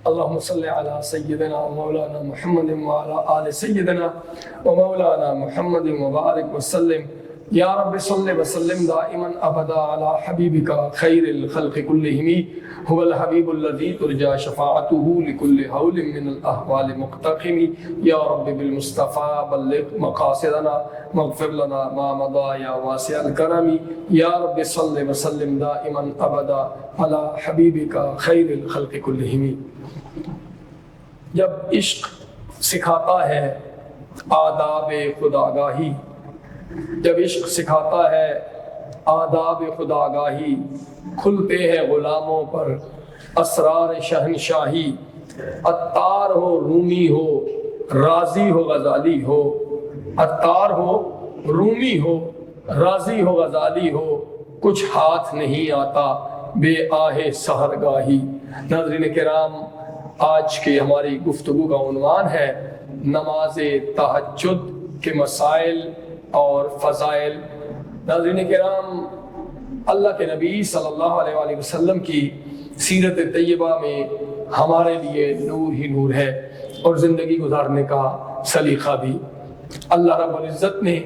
اللهم صل على سيدنا مولانا محمد وعلى آل سيدنا ومولانا محمد وبارك وسلم. یا رب صل وسلم دائما ابدا على حبیبک خیر الخلق كلهم هو الحبیب الذي ترجى شفاعته لكل حول من الاحوال مقتحم. یا رب بالمصطفى بلغ مقاصدنا واغفر لنا ما مضى یا واسع الکرم. یا رب صل وسلم دائما ابدا على حبیبک خیر الخلق كلهم. جب عشق سکھاتا ہے آداب خودآگاہی، جب عشق سکھاتا ہے آداب خودآگاہی، کھلتے ہیں غلاموں پر اسرار شہنشاہی. عطار ہو رومی ہو راضی ہو غزالی ہو، عطار ہو رومی ہو راضی ہو غزالی ہو، کچھ ہاتھ نہیں آتا بے آہ سحرگاہی. ناظرین کرام، آج کی ہماری گفتگو کا عنوان ہے نماز تہجد کے مسائل اور فضائل. ناظرین کرام، اللہ کے نبی صلی اللہ علیہ وآلہ وسلم کی سیرت طیبہ میں ہمارے لیے نور ہی نور ہے اور زندگی گزارنے کا سلیقہ بھی. اللہ رب العزت نے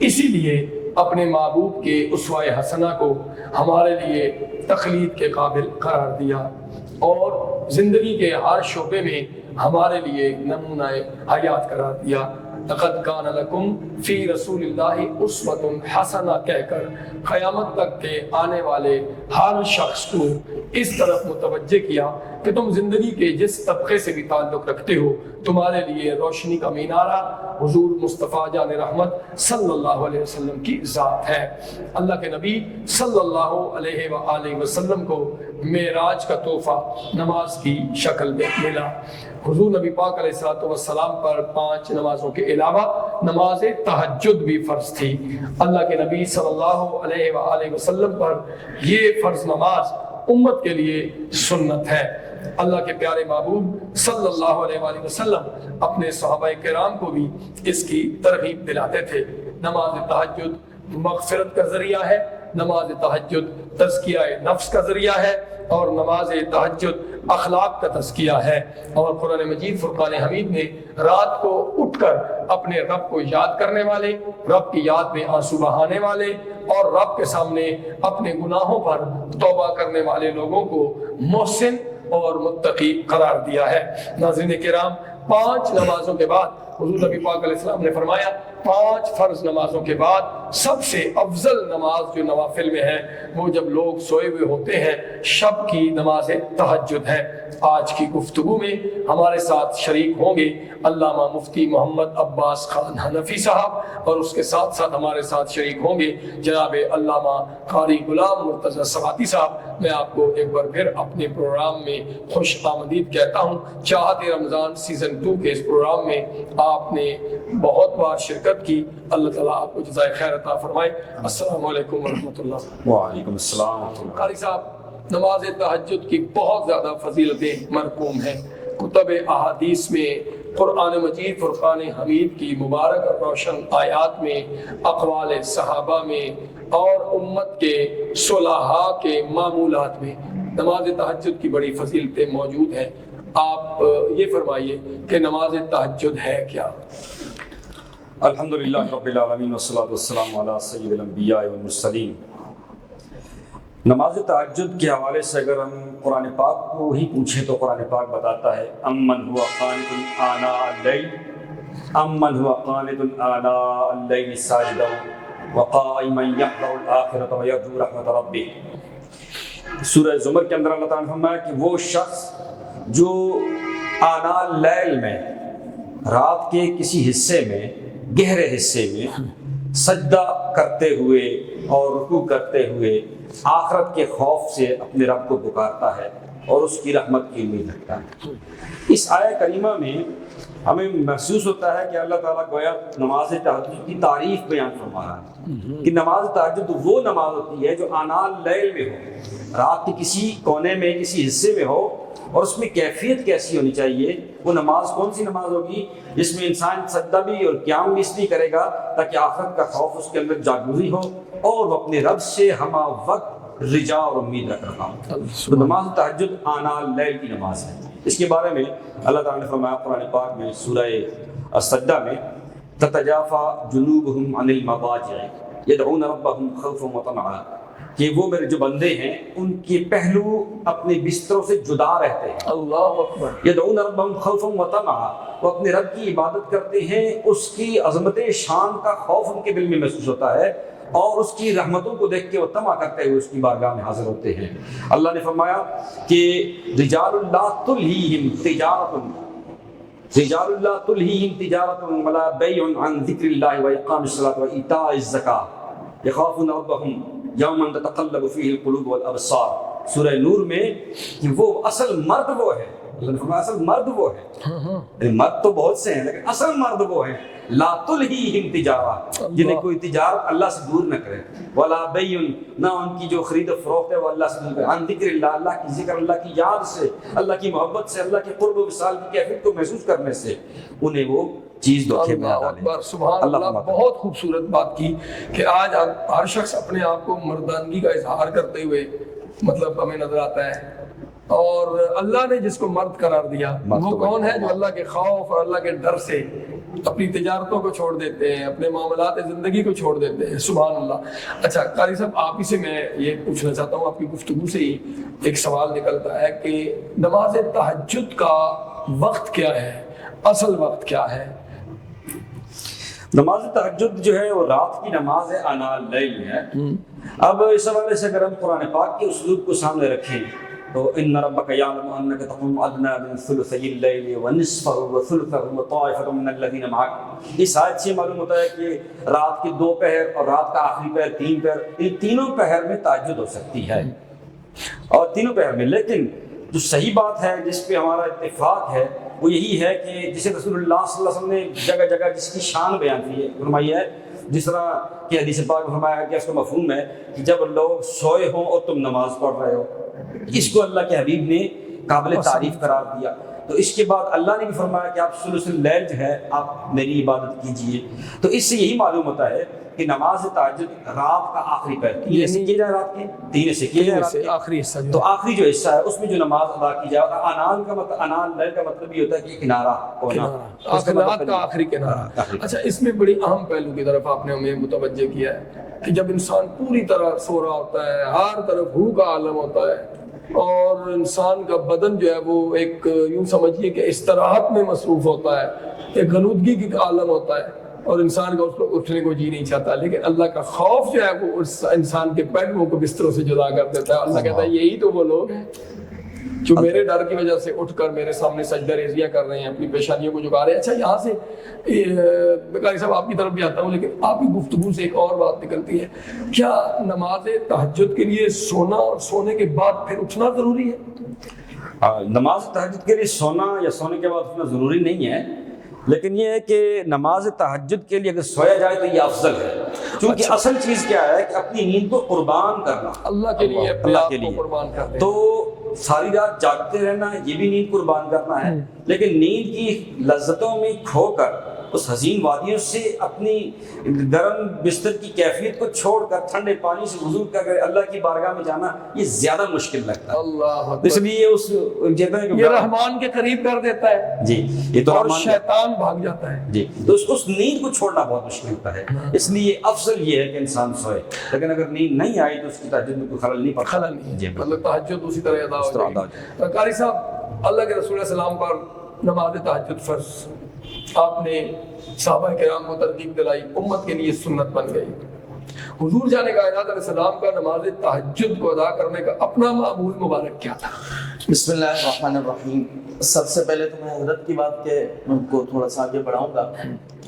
اسی لیے اپنے محبوب کے اسوہ حسنہ کو ہمارے لیے تقلید کے قابل قرار دیا اور زندگی کے ہر شعبے میں ہمارے لیے نمونہ حیات قرار دیا. لقد کان لکم فی رسول اللہ اسوۃ حسنہ کہہ کر قیامت تک کے آنے والے ہر شخص کو اس طرف متوجہ کیا کہ تم زندگی کے جس طبقے سے بھی تعلق رکھتے ہو، تمہارے لیے روشنی کا مینارہ حضور مصطفیٰ جان رحمت صلی اللہ علیہ وسلم کی ذات ہے. اللہ کے نبی صلی اللہ علیہ وآلہ وسلم کو معراج کا تحفہ نماز کی شکل میں ملا. حضور نبی پاک علیہ السلام پر 5 نمازوں کے علاوہ نماز تہجد بھی فرض تھی. اللہ کے نبی صلی اللہ علیہ وآلہ وسلم پر یہ فرض نماز امت کے لیے سنت ہے. اللہ کے پیارے محبوب صلی اللہ علیہ وآلہ وسلم اپنے صحابہ کرام کو بھی اس کی ترغیب دلاتے تھے. نماز تہجد مغفرت کا ذریعہ ہے، نماز تہجد تزکیہ نفس کا ذریعہ ہے اور نماز تہجد اخلاق کا تزکیہ ہے. اور قرآن مجید فرقان حمید میں رات کو اٹھ کر اپنے رب کو یاد کرنے والے، رب کی یاد میں آنسو بہانے والے اور رب کے سامنے اپنے گناہوں پر توبہ کرنے والے لوگوں کو محسن اور متقی قرار دیا ہے. ناظرین کرام، 5 نمازوں کے بعد حضور نبی پاک علیہ السلام نے فرمایا 5 فرض نمازوں کے بعد سب سے افضل نماز جو نوافل میں ہے وہ جب لوگ سوئے ہوئے ہوتے ہیں شب کی نماز تہجد ہے. آج کی گفتگو میں ہمارے ساتھ شریک ہوں گے علامہ مفتی محمد عباس خان حنفی صاحب اور اس کے ساتھ ساتھ ہمارے ساتھ شریک ہوں گے جناب علامہ قاری غلام مرتضی سواتی صاحب. میں آپ کو ایک بار پھر اپنے پروگرام میں خوش آمدید کہتا ہوں. چاہتے رمضان سیزن 2 کے اس پروگرام میں آپ نے بہت بار شرکت کی. اللہ تعالیٰ آپ کو جزائے خیر عطا فرمائے. السلام علیکم ورحمۃ اللہ. وعلیکم السلام. قاری صاحب، نماز تہجد کی بہت زیادہ فضیلتیں مرقوم ہیں. کتب احادیث میں، قرآن مجید فرقان حمید کی مبارک اور روشن آیات میں، اقوال صحابہ میں اور امت کے صلحاء کے معمولات میں نماز تہجد کی بڑی فضیلتیں موجود ہیں. آپ یہ فرمائیے کہ نماز تہجد ہے کیا؟ الحمدللہ رب العالمین والصلاۃ والسلام علی سید الانبیاء والمرسلین. نماز تہجد کے حوالے سے اگر ہم قرآن پاک کو ہی پوچھیں تو قرآن پاک بتاتا ہے امن ہوا قانت آناء اللیل، امن ہوا قانت آناء اللیل ساجدا وقائما یحذر الآخرۃ ویرجو رحمۃ ربہ. سورہ زمر کے اندر اللہ تعالیٰ نے فرمایا کہ وہ شخص جو آناء اللیل میں، رات کے کسی حصے میں، گہرے حصے میں سجدہ کرتے ہوئے اور رکوع کرتے ہوئے آخرت کے خوف سے اپنے رب کو پکارتا ہے اور اس کی رحمت کی امید رکھتا ہے. اس آیہ کریمہ میں ہمیں محسوس ہوتا ہے کہ اللہ تعالیٰ گویا نماز تہجد کی تعریف بیان فرما رہا ہے کہ نماز تہجد وہ نماز ہوتی ہے جو آناء اللیل میں ہو، رات کے کسی کونے میں، کسی حصے میں ہو، اور اس میں کیفیت کیسی ہونی چاہیے. وہ نماز کون سی نماز ہوگی جس میں انسان سجدہ بھی اور قیام بھی اس لیے کرے گا تاکہ آخرت کا خوف اس کے اندر جاگزی ہو اور وہ اپنے رب سے ہمہ وقت رجا اور امید رکھ رہا ہوں۔ تو نماز تہجد آنا اللیل کی نماز ہے۔ اس کے بارے میں اللہ تعالیٰ نے فرمایا قرآن پاک میں سورہ السجدہ میں تتجافى جنوبهم عن المضاجع يدعون ربهم خوفا وطمعا، کہ وہ میرے جو بندے ہیں ان کے پہلو اپنے بستروں سے جدا رہتے ہیں۔ اللہ اکبر۔ يدعون ربهم خوفا وطمعا، وہ اپنے رب کی عبادت کرتے ہیں، اس کی عظمت شان کا خوف ان کے دل میں محسوس ہوتا ہے اور اس کی رحمتوں کو دیکھ کے وہ طمع کرتے ہوئے اس کی بارگاہ میں حاضر ہوتے ہیں۔ اللہ نے فرمایا کہ رجال لا تلہیہم تجارۃ رجال اللہ تلہیہم تجارۃ ولا بیع عن ذکر اللہ واقام الصلاۃ وایتاء الزکاۃ یخافون ربہم یوما تتقلب فیہ القلوب والابصار۔ سورہ نور میں کہ وہ اصل مرد وہ ہے، اللہ نے فرمایا اصل مرد وہ ہے، مرد تو بہت سے ہیں لیکن اصل مرد وہ ہیں لا تلہیہم تجارہ، جنہیں کوئی تجارت اللہ سے دور نہ کرے، ولا بیع، نہ ان کی جو خرید و فروخت ہے وہ اللہ سے دور کرے، عن ذکر اللہ، اللہ کی ذکر، اللہ کی یاد سے، اللہ کی محبت سے، اللہ کے قرب و وصال کی کیفیت کو محسوس کرنے سے انہیں وہ چیز دھوکے میں نہ ڈالے۔ سبحان اللہ، بہت خوبصورت بات کی کہ آج ہر شخص اپنے آپ کو مردانگی کا اظہار کرتے ہوئے مطلب ہمیں نظر آتا ہے، اور اللہ نے جس کو مرد قرار دیا وہ کون ہے؟ جو اللہ کے خوف اور اللہ کے ڈر سے اپنی تجارتوں کو چھوڑ دیتے ہیں، اپنے معاملات زندگی کو چھوڑ دیتے ہیں۔ سبحان اللہ۔ اچھا قاری صاحب، آپ ہی سے میں یہ پوچھنا چاہتا ہوں، آپ کی گفتگو سے ہی ایک سوال نکلتا ہے کہ نماز تہجد کا وقت کیا ہے، اصل وقت کیا ہے؟ نماز تہجد جو ہے وہ رات کی نماز ہے، آناء اللیل ہے۔ اب اس حوالے سے اگر ہم قرآن پاک کے اسلوب کو سامنے رکھیں تو ان ربک یعلم انک تقوم ادنی من ثلثی اللیل ونصفہ وثلثہ وطائفۃ من الذین معک، اس آیت سے معلوم ہوتا ہے کہ رات کے 2 پہر اور رات کا آخری پہر 3 پہر، ان تینوں پہر میں تہجد ہو سکتی ہے، اور تینوں پہر میں۔ لیکن جو صحیح بات ہے جس پہ ہمارا اتفاق ہے وہ یہی ہے کہ جسے رسول اللہ صلی اللہ علیہ وسلم نے جگہ جگہ جس کی شان بیان کی ہے، فرمائی ہے، جس طرح کہ حدیث پاک میں فرمایا کہ اس کا مفہوم ہے کہ جب لوگ سوئے ہوں اور تم نماز پڑھ رہے ہو، اس کو اللہ کے حبیب نے قابل تعریف قرار دیا۔ تو اس کے بعد اللہ نے بھی فرمایا کہ آپ ثلث اللیل جو ہے آپ میری عبادت کیجئے۔ تو اس سے یہی معلوم ہوتا ہے کہ نماز تہجد رات کا آخری پہر 3 سے کیا جائے، رات کے 3 سے کیا جائے، رات کے آخری حصہ، تو آخری جو حصہ ہے اس میں جو نماز ادا کی جائے۔ اور آنال کا مطلب، آنال اللیل کا مطلب یہ ہوتا ہے کہ کنارہ ہونا، رات کا آخری کنارہ۔ اچھا، اس میں بڑی اہم پہلو کی طرف آپ نے ہمیں متوجہ کیا ہے کہ جب انسان پوری طرح سو رہا ہوتا ہے، ہر طرف بھوک کا عالم ہوتا ہے، اور انسان کا بدن جو ہے وہ ایک یوں سمجھیے کہ استراحت میں مصروف ہوتا ہے، ایک غنودگی کی عالم ہوتا ہے، اور انسان کا اس کو اٹھنے کو جی نہیں چاہتا، لیکن اللہ کا خوف جو ہے وہ اس انسان کے پہلوؤں کو بستروں سے جدا کر دیتا ہے۔ اللہ کہتا ہے یہی تو وہ لوگ ہیں جو میرے ڈر کی وجہ سے اٹھ کر میرے سامنے سجدہ ریزیاں کر رہے ہیں، اپنی پیشانیوں کو جھکا رہے ہیں۔ اچھا، یہاں سے قاری صاحب آپ کی طرف بھی آتا ہوں، لیکن آپ کی گفتگو سے ایک اور بات نکلتی ہے، کیا نماز تہجد کے لیے سونا اور سونے کے بعد پھر اٹھنا ضروری ہے؟ نماز تہجد کے لیے سونا یا سونے کے بعد اٹھنا ضروری نہیں ہے، لیکن یہ ہے کہ نماز تہجد کے لیے اگر سویا جائے تو یہ افضل ہے، کیونکہ اصل چیز کیا ہے کہ اپنی نیند کو قربان کرنا اللہ کے لیے، اللہ کے لیے قربان کر دیں۔ تو ساری رات جاگتے رہنا یہ بھی نیند قربان کرنا ہے، لیکن نیند کی لذتوں میں کھو کر اس حزین وادیوں سے اپنی گرم بستر کی کیفیت کو چھوڑ کر ٹھنڈے پانی سے وضو کر کے اللہ کی بارگاہ میں جانا یہ زیادہ مشکل لگتا ہے۔ اللہ، اس لیے یہ رحمان کے قریب کر دیتا ہے جی، یہ تو اور شیطان بھاگ جاتا ہے جی، تو اس نیند کو چھوڑنا بہت مشکل ہوتا ہے، اس لیے افضل یہ ہے کہ انسان سوئے، لیکن اگر نیند نہیں آئی تو اس کی تہجد میں کوئی خلل نہیں پڑتا۔ خلل نہیں ہے، مطلب تہجد اسی طرح ادا ہو جائے گی۔ قاری صاحب، اللہ کے رسول صلی اللہ علیہ وسلم پر نماز تہجد فرض، آپ نے صحابہ کرام کو ترغیب دلائی، امت کے لیے سنت بن گئی۔ حضور جان کائنات علیہ السلام کا نماز تہجد کو ادا کرنے کا اپنا معمول مبارک کیا تھا؟ بسم اللہ الرحمن الرحیم۔ سب سے پہلے تو میں حضرت کی بات کے کو تھوڑا سا آگے بڑھاؤں گا۔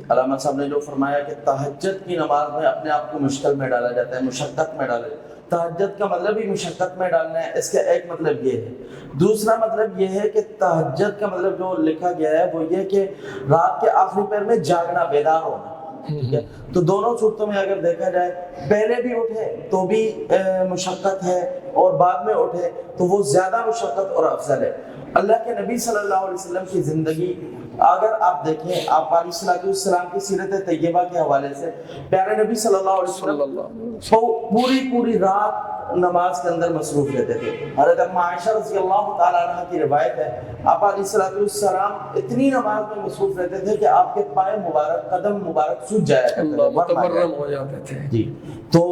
علامہ صاحب نے جو فرمایا کہ تہجد کی نماز میں اپنے آپ کو مشکل میں ڈالا جاتا ہے، مشقت میں ڈالا جاتا ہے۔ تہجد کا مطلب ہی مشقت میں ڈالنا ہے، اس کا ایک مطلب یہ ہے۔ دوسرا مطلب یہ ہے کہ تہجد کا مطلب جو لکھا گیا ہے وہ یہ کہ رات کے آخری پہر میں جاگنا، بیدار ہونا، ٹھیک ہے؟ تو دونوں صورتوں میں اگر دیکھا جائے، پہلے بھی اٹھے تو بھی مشقت ہے، اور بعد میں اٹھے تو وہ زیادہ مشقت اور افضل ہے۔ اللہ کے نبی صلی اللہ علیہ وسلم کی زندگی اگر آپ دیکھیں، آپ علیہ السلام کی سیرت طیبہ کے حوالے سے، پیارے نبی صلی اللہ علیہ وسلم پوری رات نماز کے اندر مصروف رہتے تھے. حضرت اما عائشہ رضی اللہ تعالیٰ عنہ کی روایت ہے آپ علیہ الصلوۃ والسلام اتنی نماز میں مصروف رہتے تھے کہ آپ کے پائے مبارک قدم مبارک سوج جایا کرتے تھے, متورم ہو جاتے تھے. جی. تو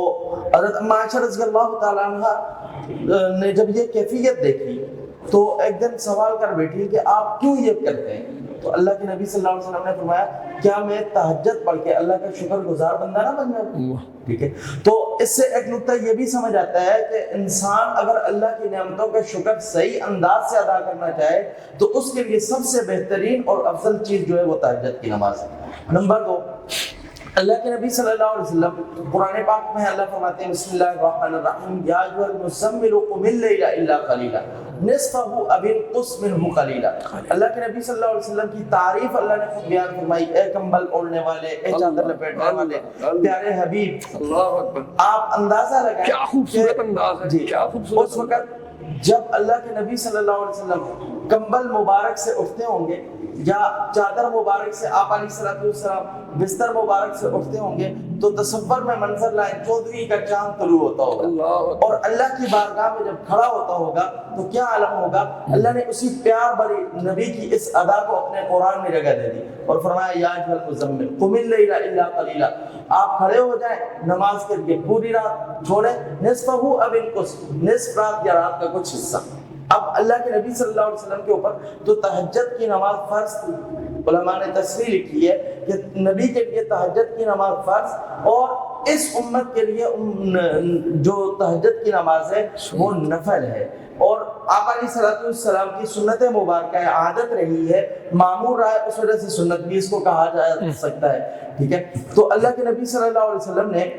حضرت اما عائشہ رضی اللہ تعالیٰ عنہ نے جب یہ کیفیت دیکھی تو ایک دن سوال کر بیٹھی کہ آپ کیوں یہ کرتے ہیں؟ تو اللہ کے نبی صلی اللہ علیہ وسلم نے فرمایا کیا میں تہجد پڑھ کے اللہ کا شکر گزار بندہ نہ بن جاؤں؟ ٹھیک ہے. تو اس سے ایک نقطہ یہ بھی سمجھ آتا ہے کہ انسان اگر اللہ کی نعمتوں کا شکر صحیح انداز سے ادا کرنا چاہے تو اس کے لیے سب سے بہترین اور افضل چیز جو ہے وہ تہجد کی نماز ہے. نمبر 2, اللہ کے نبی صلی اللہ علیہ وسلم قرآن پاک میں اللہ فرماتے ہیں بسم اللہ الرحمن الرحیم یا ایھا المزمل قم اللیل الا قلیلا نصفہ او انقص منہ قلیلا. اللہ کے نبی صلی اللہ علیہ وسلم کی تعریف اللہ نے خود بیان فرمائی, اے کمبل اوڑھنے والے, اے چادر لپیٹنے والے پیارے حبیب. اللہ اکبر. آپ اندازہ لگائیں کیا خوبصورت انداز ہے, کیا خوبصورت. اس وقت جب اللہ کے نبی صلی اللہ علیہ وسلم کمبل مبارک سے اٹھتے ہوں گے یا چادر مبارک سے آپ علیہ الصلوۃ والسلام بستر مبارک سے اٹھتے ہوں گے تو تصور میں منظر لائیں 14ویں کا چاند طلوع ہوتا ہوگا اور اللہ کی بارگاہ میں جب کھڑا ہوتا ہوگا تو کیا عالم ہوگا. اللہ نے اسی پیار بھری نبی کی اس ادا کو اپنے قرآن میں جگہ دے دی اور فرمایا یا ایھا المزمل قم اللیل الا قلیلا, آپ کھڑے ہو جائیں نماز کے لیے پوری رات چھوڑیں, نصفہ او انقص, نصف رات یا رات کا کچھ حصہ. اب اللہ کے نبی صلی اللہ علیہ وسلم کے اوپر تو تہجد کی نماز فرض تھی. علماء نے تصریح لکھی ہے کہ نبی کے لیے تہجد کی نماز فرض اور اس امت کے لیے جو تہجد کی نماز ہے وہ نفل ہے. اور آپ علیہ الصلوۃ والسلام کی سنت مبارکہ عادت رہی ہے, معمول رہا ہے, اس وجہ سے سنت بھی اس کو کہا جا سکتا ہے. ٹھیک ہے. تو اللہ کے نبی صلی اللہ علیہ وسلم نے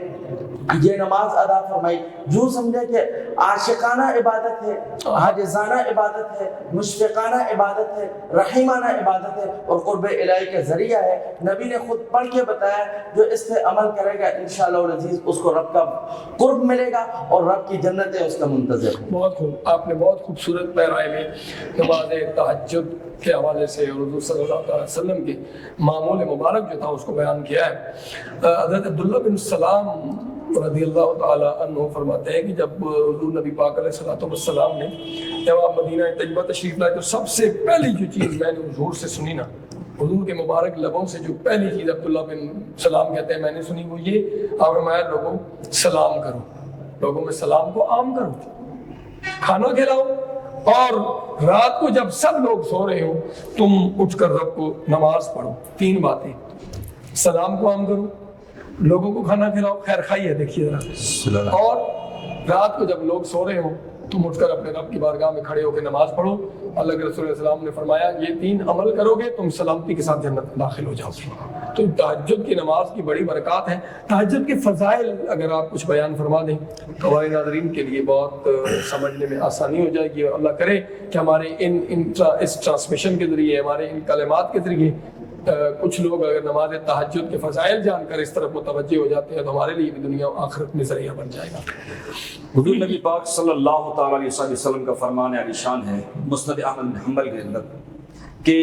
یہ نماز ادا فرمائی جو سمجھے کہ عاشقانہ عبادت ہے, عاجزانہ عبادت ہے, مشفقانہ عبادت ہے, رحیمانہ عبادت ہے اور قرب الہی کا ذریعہ ہے. نبی نے خود پڑھ کے بتایا جو اس پہ عمل کرے گا انشاءاللہ العزیز اس کو رب کا قرب ملے گا اور رب کی جنتیں اس کا منتظر ہیں. بہت خوب, آپ نے بہت خوبصورت پیرائے میں نماز تہجد کے حوالے سے اور حضور صلی اللہ علیہ وسلم کے معمول مبارک جو تھا اس کو بیان کیا ہے. حضرت عبداللہ بن سلام رضی اللہ تعالی عنہ فرماتے ہیں کہ جب حضور نبی پاک علیہ الصلوۃ والسلام نے جب آپ مدینہ طیبہ تشریف لائے تو سب سے پہلی جو چیز میں نے حضور سے سنی نا, حضور کے مبارک لبوں سے جو پہلی چیز عبداللہ بن سلام کہتے ہیں میں نے سنی وہ یہ, آپ فرمایا لوگوں سلام کرو, لوگوں میں سلام کو عام کرو, کھانا کھلاؤ اور رات کو جب سب لوگ سو رہے ہو تم اٹھ کر رب کو نماز پڑھو. 3 باتیں, سلام کو عام کرو, لوگوں کو کھانا کھلاؤ, خیر خائی ہے دیکھیے ذرا, اور رات کو جب لوگ سو رہے ہو تم اٹھ کر اپنے رب کی بارگاہ میں کھڑے ہو کے نماز پڑھو. اللہ کے رسول صلی اللہ علیہ وسلم نے فرمایا یہ 3 عمل کرو گے تم سلامتی کے ساتھ جنت داخل ہو جاؤ گے. تو تہجد کی نماز کی بڑی برکات ہیں. تہجد کے فضائل اگر آپ کچھ بیان فرما دیں تو ہمارے ناظرین کے لیے بہت سمجھنے میں آسانی ہو جائے گی. اللہ کرے کہ ہمارے اس ٹرانسمیشن کے ذریعے, ہمارے ان کلمات کے ذریعے کچھ لوگ اگر نماز تہجد کے فضائل جان کر اس طرف متوجہ ہو جاتے ہیں تو ہمارے لیے بھی دنیا و آخرت میں ذریعہ بن جائے گا. حضور نبی پاک صلی اللہ تعالیٰ علیہ وسلم کا فرمان عالی شان ہے مسند احمد بن حنبل کے اندر کہ,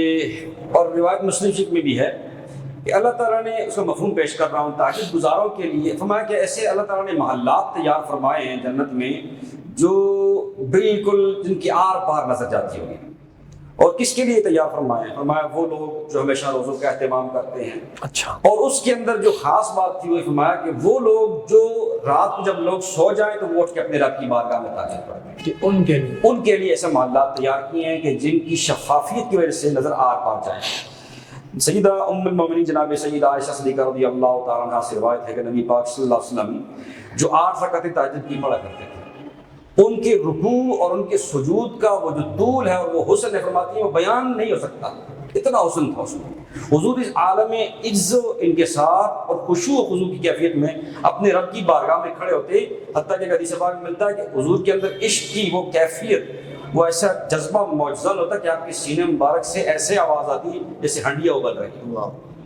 اور روایت مسلم شریف میں بھی ہے کہ اللہ تعالیٰ نے اس کا مفہوم پیش کر رہا ہوں تہجد گزاروں کے لیے فرمایا کہ ایسے اللہ تعالیٰ نے محلات تیار فرمائے ہیں جنت میں جو بالکل جن کی آر پار نظر جاتی ہوگی. اور کس کے لیے تیار فرمائے؟ فرمایا وہ لوگ جو ہمیشہ روزوں کا اہتمام کرتے ہیں. اچھا. اور اس کے اندر جو خاص بات تھی وہ فرمایا کہ وہ لوگ جو رات کو جب لوگ سو جائیں تو وہ اٹھ کے اپنے رب کی بارگاہ میں تہجد پڑھتے ہیں. کہ ان کے لیے ایسے محلات تیار کیے ہیں کہ جن کی شفافیت کی وجہ سے نظر آر پار جائیں. سیدہ ام المومنین جناب سیدہ عائشہ صدیقہ رضی اللہ تعالیٰ عنہا سے روایت ہے کہ نبی پاک صلی اللہ علیہ وسلم جو 8 رکعتیں تہجد کی پڑھا کرتے تھے ان کے رکوع اور ان کے سجود کا وہ جو طول ہے اور وہ حسن ہے فرماتی ہیں وہ بیان نہیں ہو سکتا, اتنا حسن تھا اس میں. حضور اس عالم عجز و انکسار اور خشوع و خضوع کی کیفیت میں اپنے رب کی بارگاہ میں کھڑے ہوتے, حتیٰ کہ حدیث پاک میں ملتا ہے کہ حضور کے اندر عشق کی وہ کیفیت, وہ ایسا جذبہ معجزہ ہوتا کہ آپ کے سینے مبارک سے ایسے آواز آتی جیسے ہنڈیاں ابل رہی.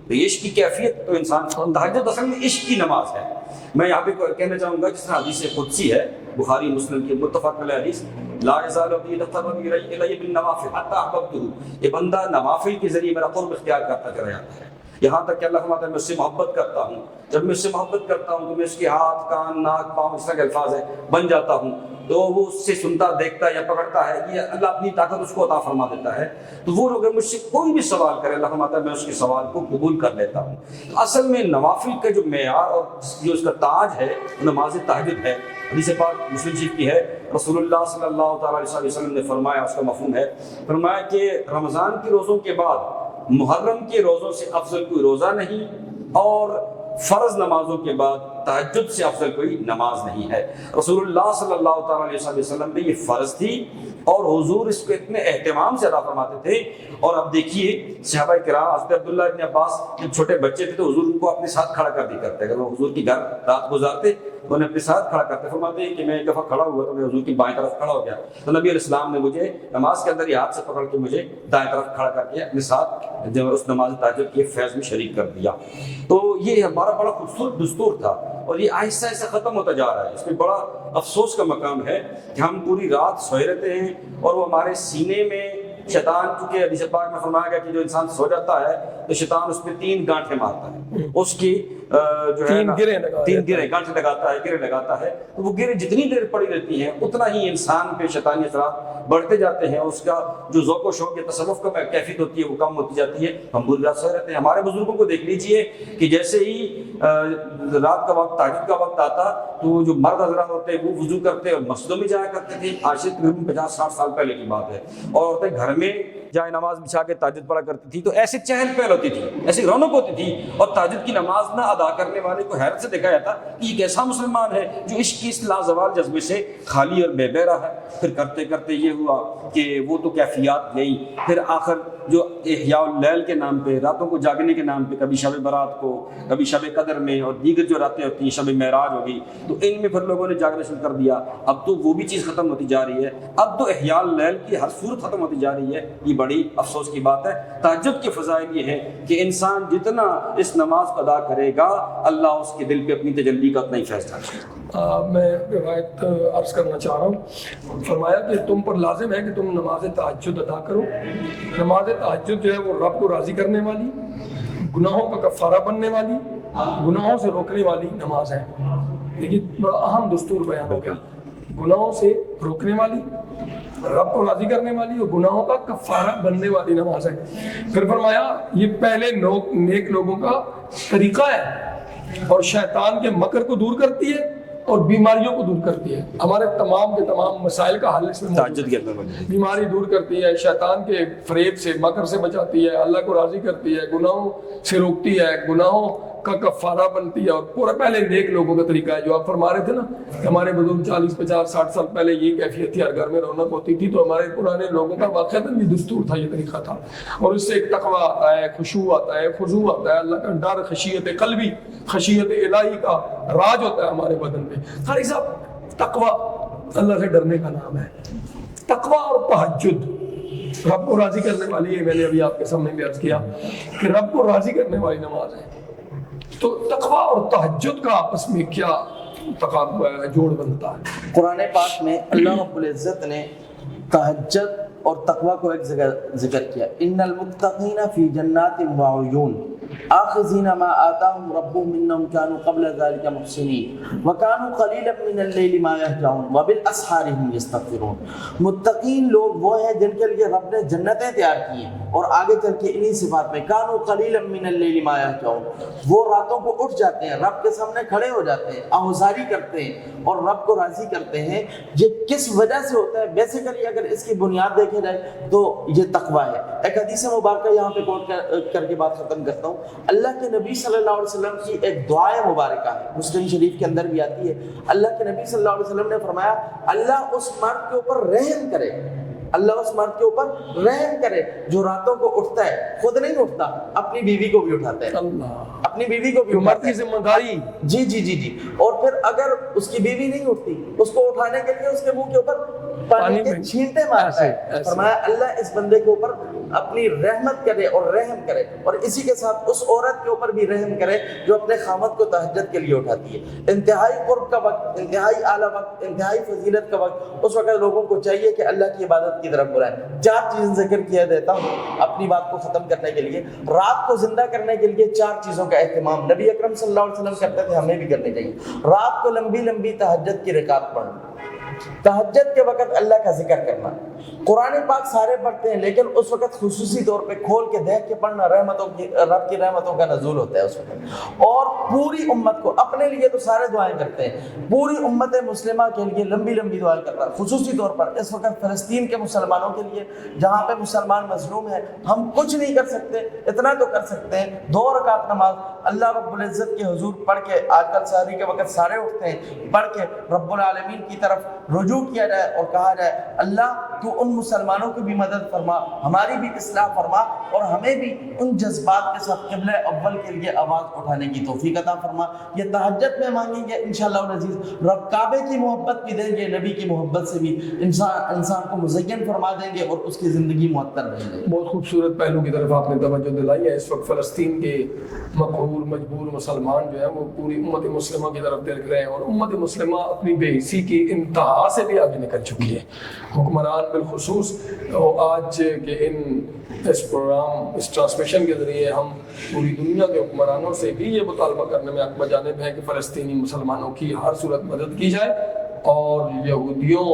تو عشق کی کیفیت تو انسان, تہجد اصل میں عشق کی نماز ہے. میں یہاں پہ کہنا چاہوں گا جس طرح حدیث قدسی ہے بخاری مسلم کی متفق علیہ حدیث, لا یزال عبدی یتقرب الی بالنوافل حتی احببتہ, یہ بندہ نوافل کے ذریعے میرا قرب اختیار کرتا چلا جاتا ہے. یہاں تک کہ اللہ فرماتا ہے میں اس سے محبت کرتا ہوں، جب میں اس سے محبت کرتا ہوں تو میں اس کے ہاتھ، کان، ناک، پاؤں، اس طرح کے الفاظ ہیں، بن جاتا ہوں، تو وہ اس سے سنتا، دیکھتا یا پکڑتا ہے، یہ اللہ اپنی طاقت اس کو عطا فرما دیتا ہے۔ تو وہ اگر مجھ سے کوئی بھی سوال کرے، اللہ فرماتا ہے میں اس کے سوال کو قبول کر لیتا ہوں۔ تو اصل میں نوافل کا جو معیار اور جو اس کا تاج ہے نماز تہجد ہے۔ حدیث پاک مسلم شریف کی ہے، رسول اللہ صلی اللہ تعالیٰ علیہ وسلم نے فرمایا، اس کا مفہوم ہے، فرمایا کہ رمضان کے روزوں کے بعد محرم کے روزوں سے افضل کوئی روزہ نہیں، اور فرض نمازوں کے بعد تہجد سے افضل کوئی نماز نہیں ہے۔ رسول اللہ صلی اللہ تعالیٰ علیہ وسلم پہ یہ فرض تھی اور حضور اس کو اتنے اہتمام سے ادا فرماتے تھے۔ اور اب دیکھیے صحابہ کرام، حضرت عبداللہ ابن عباس جب چھوٹے بچے تھے تو حضور ان کو اپنے ساتھ کھڑا کر دیا کرتے، اگر وہ حضور کی گھر رات گزارتے تو انہیں اپنے ساتھ کھڑا کرتے۔ فرماتے ہیں کہ میں ایک دفعہ کھڑا ہوا تو میں حضور کی بائیں طرف کھڑا ہو گیا، تو نبی علیہ السلام نے مجھے نماز کے اندر یہ ہاتھ سے پکڑ کے مجھے دائیں طرف کھڑا کر کے اپنے ساتھ جب اس نماز تہجد کے فیض میں شریک کر دیا۔ تو یہ ہمارا بڑا خوبصورت دستور تھا، اور یہ آہستہ آہستہ ختم ہوتا جا رہا ہے۔ اس میں بڑا افسوس کا مقام ہے کہ ہم پوری رات سوئے رہتے ہیں اور وہ ہمارے سینے میں شیطان، چونکہ حدیث پاک میں فرمایا گیا کہ جو انسان سو جاتا ہے تو شیطان اس میں 3 گانٹھیں مارتا ہے، اس کی جو ہے 3 گانٹھیں لگاتا ہے، گرے لگاتا ہے۔ تو وہ گرے جتنی دیر پڑی رہتی ہیں اتنا ہی انسان پہ شیطانی اثرات بڑھتے جاتے ہیں، اس کا جو ذوق و شوق یا تصوف کا کیفیت ہوتی ہے وہ کم ہوتی جاتی ہے، ہم پوری رات سوئے رہتے ہیں۔ ہمارے بزرگوں کو دیکھ لیجئے کہ جیسے ہی رات کا وقت، تہجد کا وقت آتا تو جو مرد حضرات ہوتے وہ وضو کرتے اور مسجدوں میں جایا کرتے تھے۔ آج سے تقریباً 50-60 سال پہلے کی بات ہے، اور عورتیں گھر میں جائے نماز بچھا کے تہجد پڑھا کرتی تھی، تو ایسے چہل پہل ہوتی تھی، ایسی رونق ہوتی تھی، اور تہجد کی نماز نہ ادا کرنے والے کو حیرت سے دیکھا جاتا کہ یہ کیسا مسلمان ہے جو عشق کی اس لازوال جذبے سے خالی اور بے بہرا ہے۔ پھر کرتے کرتے یہ ہوا کہ وہ تو کیفیات گئی، پھر آخر جو احیاء اللیل کے نام پہ، راتوں کو جاگنے کے نام پہ، کبھی شب برات کو، کبھی شب قدر میں، اور دیگر جو راتیں ہوتی ہیں شب معراج ہوگی، تو ان میں پھر لوگوں نے جاگنا شروع کر دیا۔ اب تو وہ بھی چیز ختم ہوتی جا رہی ہے، اب تو احیاء اللیل کی ہر صورت ختم ہوتی جا رہی ہے۔ یہ بڑی افسوس کی بات ہے۔ تہجد کے فضائل یہ ہے کہ انسان جتنا اس نماز کو ادا کرے گا، اللہ اس کے دل پہ اپنی تجلی کا اتنا ہی فیض ڈالے گا۔ میں روایت عرض کرنا چاہ رہا ہوں، فرمایا کہ تم پر لازم ہے کہ تم نماز تہجد ادا کرو۔ نماز تہجد جو ہے وہ رب کو راضی کرنے والی، گناہوں کا کفارہ بننے والی، گناہوں سے روکنے والی نماز ہے۔ دیکھیے بڑا اہم دستور بیان ہو گیا، گناہوں سے روکنے والی، رب کو راضی کرنے والی، اور گناہوں کا کفارہ بننے والی نماز ہے۔ پھر فرمایا یہ پہلے نیک لوگوں کا طریقہ ہے، اور شیطان کے مکر کو دور کرتی ہے اور بیماریوں کو دور کرتی ہے۔ ہمارے تمام کے تمام مسائل کا حل اس میں تہجد کے اندر بنے، بیماری دور کرتی ہے، شیطان کے فریب سے، مکر سے بچاتی ہے، اللہ کو راضی کرتی ہے، گناہوں سے روکتی ہے، گناہوں کا کفارہ بنتی ہے، اور پورا پہلے نیک لوگوں کا طریقہ ہے۔ جو آپ فرما رہے تھے نا کہ ہمارے بزرگ 40 50 60 سال پہلے یہ کیفیت تھی، ہر گھر میں رونق ہوتی تھی، تو ہمارے پرانے لوگوں کا واقعتاً یہ دستور تھا، یہ طریقہ تھا، اور اس سے ایک تقویٰ آتا ہے، خشوع آتا ہے، خضوع آتا ہے، اللہ کا ڈر، خشیت قلبی، خشیت الہی کا راج ہوتا ہے ہمارے بدن میں۔ قاری صاحب، تقویٰ اللہ سے ڈرنے کا نام ہے۔ تقویٰ اور تہجد رب کو راضی کرنے والی ہے۔ میں نے ابھی آپ کے سامنے بھی عرض کیا کہ رب کو راضی کرنے والی نماز ہے۔ تو تقویٰ اور تہجد کا آپس میں کیا جوڑ بنتا ہے؟ قرآن پاک میں اللہ رب العزت نے تہجد اور تقویٰ کو ایک جگہ ذکر کیا، ان المتقین فی جنات وعیون آخذین ما آتاہم ربهم انہم کانوا قبل ذلک محسنین وکانوا قلیلا من اللیل ما یہجعون وبالاسحار هم یستغفرون۔ متقین لوگ وہ ہیں جن کے لیے رب نے جنتیں تیار کی ہیں، اور آگے چل کے انہی صفات میں کانوا قلیلا من اللیل ما یہجعون، وہ راتوں کو اٹھ جاتے ہیں، رب کے سامنے کھڑے ہو جاتے ہیں، آہوزاری کرتے ہیں اور رب کو راضی کرتے ہیں۔ یہ کس وجہ سے ہوتا ہے؟ بیسیکلی اگر اس کی بنیاد دیکھے جائے تو یہ تقویٰ ہے۔ ایک حدیث مبارکہ یہاں پہ کوٹ کر کے بات ختم کرتا ہوں۔ اللہ کے نبی صلی اللہ علیہ وسلم کی ایک دعائے مبارکہ ہے، مسلم شریف کے اندر بھی آتی ہے۔ اللہ کے نبی صلی اللہ علیہ وسلم نے فرمایا اللہ اس مرد کے اوپر رحم کرے، اللہ اس مرد کے اوپر رحم کرے جو راتوں کو اٹھتا ہے، خود نہیں اٹھتا، اپنی بیوی کو بھی اٹھاتا ہے، اپنی بیوی کو بھی اٹھاتا ہے، ذمہ داری۔ جی اور پھر اگر اس کی بیوی نہیں اٹھتی، اس کو اٹھانے کے لیے اس کے منہ کے اوپر پانی کے چھینٹے مارتا ہے۔ فرمایا اللہ اس بندے کے اوپر اپنی رحمت کرے اور رحم کرے، اور اسی کے ساتھ اس عورت کے اوپر بھی رحم کرے جو اپنے خامد کو تہجد کے لیے اٹھاتی ہے۔ انتہائی قرب کا وقت، انتہائی اعلیٰ وقت، انتہائی فضیلت کا وقت، اس وقت لوگوں کو چاہیے کہ اللہ کی عبادت عبادت کی طرف بلائیں. 4 چیزیں ذکر کیا دیتا ہوں اپنی بات کو ختم کرنے کے لیے. رات کو زندہ کرنے کے لیے 4 چیزوں کا اہتمام نبی اکرم صلی اللہ علیہ وسلم کرتے تھے, ہمیں بھی کرنی چاہیے. رات کو لمبی لمبی تہجد کی رکعت پڑھنا, تہجد کے وقت اللہ کا ذکر کرنا. قرآن پاک سارے پڑھتے ہیں لیکن اس وقت خصوصی طور پہ کھول کے دیکھ کے پڑھنا, رب کی رحمتوں کا نزول ہوتا ہے اس وقت. اور پوری امت کو, اپنے لیے تو سارے دعائیں کرتے ہیں, پوری امت مسلمہ کے لیے لمبی لمبی دعائیں کرنا. خصوصی طور پر اس وقت فلسطین کے مسلمانوں کے لیے جہاں پہ مسلمان مظلوم ہیں, ہم کچھ نہیں کر سکتے, اتنا تو کر سکتے ہیں 2 رکعت نماز اللہ رب العزت کے حضور پڑھ کے, آج کل سحری کے وقت سارے اٹھتے ہیں, پڑھ کے رب العالمین کی طرف رجوع کیا جائے اور کہا جائے اللہ تو ان مسلمانوں کی بھی مدد فرما, ہماری بھی اصلاح فرما, اور ہمیں بھی ان جذبات کے ساتھ قبلہ اول کے لیے آواز اٹھانے کی توفیق عطا فرما. یہ تہجد میں مانگیں گے انشاءاللہ العزیز, رب کعبے کی محبت بھی دیں گے, نبی کی محبت سے بھی انسان کو مزین فرما دیں گے اور اس کی زندگی معطر رہیں گے. بہت خوبصورت پہلو کی طرف آپ نے توجہ دلائی ہے. اس وقت فلسطین کے مقہور مجبور مسلمان جو ہیں وہ پوری امت مسلمہ کی طرف دیکھ رہے ہیں, اور امت مسلمہ اپنی بے حسی کی انتہا سے بھی آگے نکل چکی ہے. حکمران بالخصوص آج کے اس پروگرام, اس ٹرانسمیشن کے ذریعے ہم پوری دنیا کے حکمرانوں سے بھی یہ مطالبہ کرنے میں اکبر جانب ہے کہ فلسطینی مسلمانوں کی ہر صورت مدد کی جائے, اور یہودیوں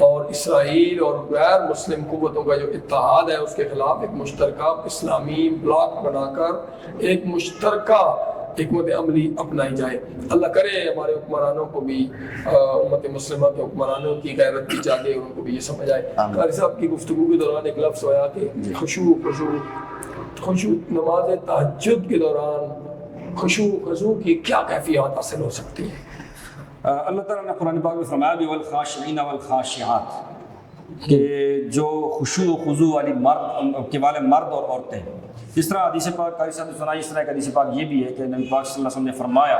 اور اسرائیل اور غیر مسلم قوتوں کا جو اتحاد ہے اس کے خلاف ایک مشترکہ اسلامی بلاک بنا کر ایک مشترکہ حکمت عملی اپنائی جائے. اللہ کرے ہمارے حکمرانوں کو بھی, امت مسلمہ کے حکمرانوں کی غیرت کی جاگے, ان کو بھی یہ سمجھ آئے. قاری صاحب کی گفتگو کے دوران ایک لفظ ہویا کہ خشوع نماز تہجد کے دوران خشوع کی کیا کیفیات حاصل ہو سکتی ہیں؟ اللہ تعالیٰ نے قرآن پاک میں فرمایا بھی والخاشعین والخاشعات, کہ جو خشوع و خضوع والی مرد اور عورتیں, جس طرح حدیث پاک قاری صاحب نے سنائی, اس طرح ایک حدیث پاک یہ بھی ہے کہ نبی پاک صلی اللہ علیہ وسلم نے فرمایا,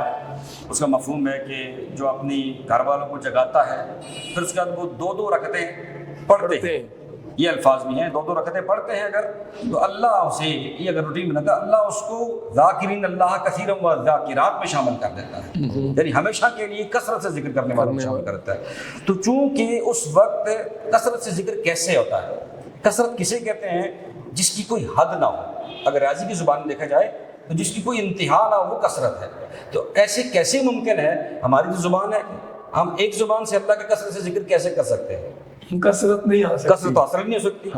اس کا مفہوم ہے کہ جو اپنی گھر والوں کو جگاتا ہے پھر اس کے بعد وہ 2 رکعتیں پڑھتے ہیں, یہ الفاظ بھی ہیں, 2 رکعتیں پڑھتے ہیں اگر, تو اللہ اسے, یہ اگر روٹین بناتا ہے, اللہ اس کو ذاکرین اللہ کثیرا و ذاکرات میں شامل کر دیتا ہے, یعنی ہمیشہ کے لیے کثرت سے ذکر کرنے والوں میں شامل کرتا ہے. تو چونکہ اس وقت کثرت سے ذکر کیسے ہوتا ہے, کثرت کسے کہتے ہیں جس کی کوئی حد نہ ہو. اگر ریاضی کی زبان میں دیکھا جائے تو جس کی کوئی انتہا نہ ہو وہ کثرت ہے. تو ایسے کیسے ممکن ہے, ہماری جو زبان ہے, ہم ایک زبان سے اللہ کے کثرت سے ذکر کیسے کر سکتے ہیں؟ کثرت نہیں آ سکتی, کثرت حاصل نہیں ہو سکتی.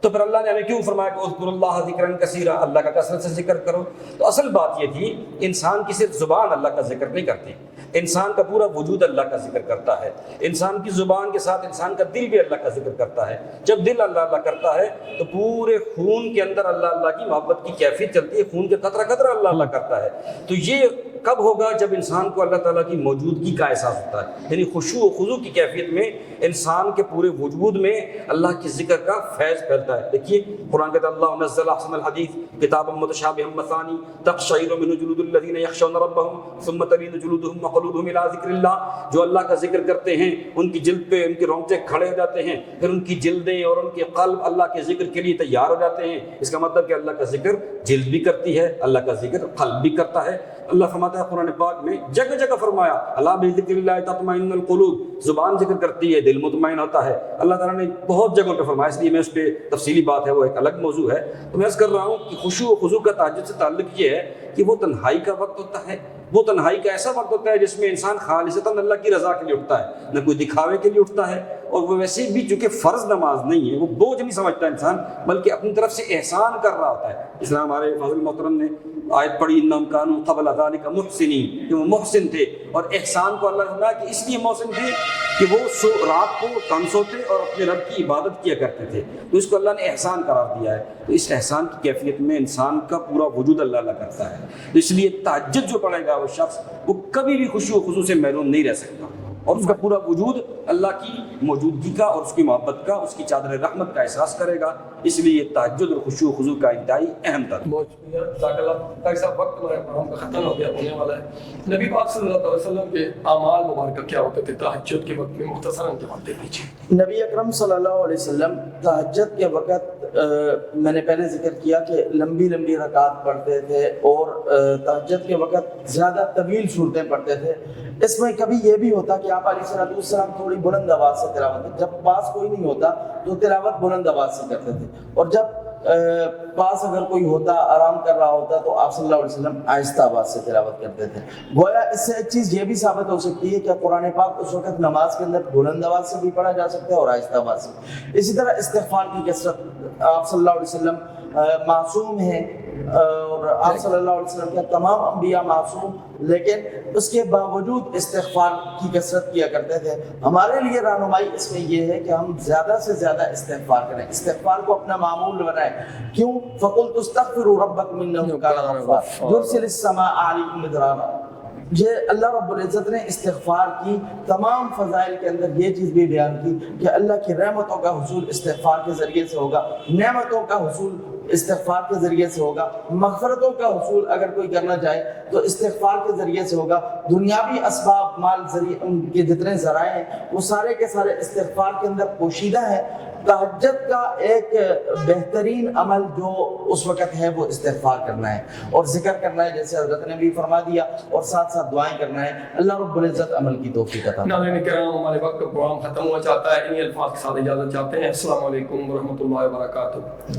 تو پھر اللہ نے ہمیں کیوں فرمایا کہ اذکروا اللہ ذکرا کثیرا, اللہ کا کثرت سے ذکر کرو. تو اصل بات یہ تھی, انسان کی صرف زبان اللہ کا ذکر نہیں کرتی, انسان کا پورا وجود اللہ کا ذکر کرتا ہے. انسان کی زبان کے ساتھ انسان کا دل بھی اللہ کا ذکر کرتا ہے. جب دل اللہ اللہ کرتا ہے تو پورے خون کے اندر اللہ اللہ کی محبت کی کیفیت چلتی ہے, خون کے قطرہ قطرہ اللہ اللہ کرتا ہے. تو یہ کب ہوگا؟ جب انسان کو اللہ تعالیٰ کی موجودگی کا احساس ہوتا ہے, یعنی خشوع و خضوع کی کیفیت میں انسان کے پورے وجود میں اللہ کے ذکر کا فیض پھیلتا ہے. دیکھیے قرآن کہتا ہے اللہ نزل احسن الحدیث کتابا متشابہا مثانی تقشعر منہ جلود الذین یخشون ربهم ثم تلین جلودهم وقلوبهم الی ذکر اللہ. جو اللہ کا ذکر کرتے ہیں ان کی جلد پہ ان کے رونگٹے کھڑے ہو جاتے ہیں, پھر ان کی جلدیں اور ان کے قلب اللہ کے ذکر کے لیے تیار ہو جاتے ہیں. اس کا مطلب کہ اللہ کا ذکر جلد بھی کرتی ہے, اللہ کا ذکر قلب بھی کرتا ہے. اللہ فرماتا ہے قرآن پاک میں جگہ جگہ فرمایا الا بذکر اللہ تطمئن القلوب, زبان ذکر کرتی ہے دل مطمئن ہوتا ہے. اللہ تعالیٰ نے بہت جگہوں پہ فرمایا, اس لیے میں اس پہ تفصیلی بات ہے وہ ایک الگ موضوع ہے. تو میں عرض کر رہا ہوں کہ خشوع و خضوع کا تہجد سے تعلق یہ ہے کہ وہ تنہائی کا وقت ہوتا ہے, وہ تنہائی کا ایسا وقت ہوتا ہے جس میں انسان خالصتاً اللہ کی رضا کے لیے اٹھتا ہے, نہ کوئی دکھاوے کے لیے اٹھتا ہے. اور وہ ویسے بھی چونکہ فرض نماز نہیں ہے, وہ بوجھ نہیں سمجھتا انسان, بلکہ اپنی طرف سے احسان کر رہا ہوتا ہے. اس لیے ہمارے فاضل محترم نے آیت پڑھی انہم کانوا قبل ذلک محسنین, کہ وہ محسن تھے, اور احسان کو اللہ نے فرمایا کہ اس لیے محسن تھے کہ وہ رات کو کم سوتے اور اپنے رب کی عبادت کیا کرتے تھے. تو اس کو اللہ نے احسان قرار دیا ہے. تو اس احسان کی کیفیت میں انسان کا پورا وجود اللہ اللہ کرتا ہے. تو اس لیے تہجد جو پڑھے گا وہ شخص, وہ کبھی بھی خشوع و خضوع سے محروم نہیں رہ سکتا, اور اس کا پورا وجود اللہ کی موجودگی کا اور اس کی محبت کا, اس کی چادر رحمت کا احساس کرے گا. اس لیے یہ تہجد اور خشوع و خضوع کا انتہائی اہم تر. بہت شکریہ جزاک اللہ. ڈاکٹر صاحب وقت ہمارے پروگرام کا ختم ہو گیا, ہونے والا ہے. نبی پاک صلی اللہ علیہ وسلم کے اعمال مبارکہ کیا ہوتے تھے تہجد کے وقت میں؟ مختصراً جواب دے دیجیے. نبی اکرم صلی اللہ علیہ وسلم تہجد کے وقت میں نے پہلے ذکر کیا کہ لمبی لمبی رکعت پڑھتے تھے, اور تہجد کے وقت زیادہ طویل صورتیں پڑھتے تھے. اس میں کبھی یہ بھی ہوتا کہ آپ علیہ السلام تھوڑی بلند آواز سے تلاوت کرتے، جب پاس کوئی نہیں ہوتا تو تلاوت بلند آواز سے کرتے تھے، اور جب پاس اگر کوئی ہوتا آرام کر رہا ہوتا تو آپ صلی اللہ علیہ وسلم آہستہ آواز سے تلاوت کرتے تھے۔ گویا اس سے ایک چیز یہ بھی ثابت ہو سکتی ہے کہ قرآن پاک اس وقت نماز کے اندر بلند آواز سے بھی پڑھا جا سکتا ہے اور آہستہ آواز سے۔ اسی طرح استغفار کی کثرت، آپ صلی اللہ علیہ وسلم معصوم ہیں اور آپ صلی اللہ علیہ وسلم کے تمام انبیاء معصوم، لیکن اس کے باوجود استغفار کی کثرت کیا کرتے تھے۔ ہمارے لیے رہنمائی اس میں یہ ہے کہ ہم زیادہ سے زیادہ استغفار کریں، استغفار کو اپنا معمول بنائیں۔ کیوں؟ فَقُلْتُ اسْتَغْفِرُوا رَبَّكُمْ إِنَّهُ كَانَ غَفَّارًا يُرْسِلِ السَّمَاءَ عَلَيْكُمْ مِدْرَارًا۔ یہ اللہ رب العزت نے استغفار کی تمام فضائل کے اندر یہ چیز بھی بیان کی کہ اللہ کی رحمتوں کا حصول استغفار کے ذریعے سے ہوگا، نعمتوں کا حصول استغفار کے ذریعے سے ہوگا، مغفرتوں کا حصول اگر کوئی کرنا چاہے تو استغفار کے ذریعے سے ہوگا، دنیاوی اسباب مال ذریعے کے جتنے ذرائع ہیں وہ سارے کے سارے استغفار کے اندر پوشیدہ ہیں۔ تہجد کا ایک بہترین عمل جو اس وقت ہے وہ استغفار کرنا ہے اور ذکر کرنا ہے، جیسے حضرت نے بھی فرما دیا، اور ساتھ ساتھ دعائیں کرنا ہے۔ اللہ رب العزت عمل کی توفیق عطا فرمائے۔ ناظرین کرام، ہمارے وقت کا پروگرام ختم ہوا چاہتا ہے، انہی الفاظ کے ساتھ اجازت چاہتے ہیں۔ السلام علیکم ورحمۃ اللہ وبرکاتہ۔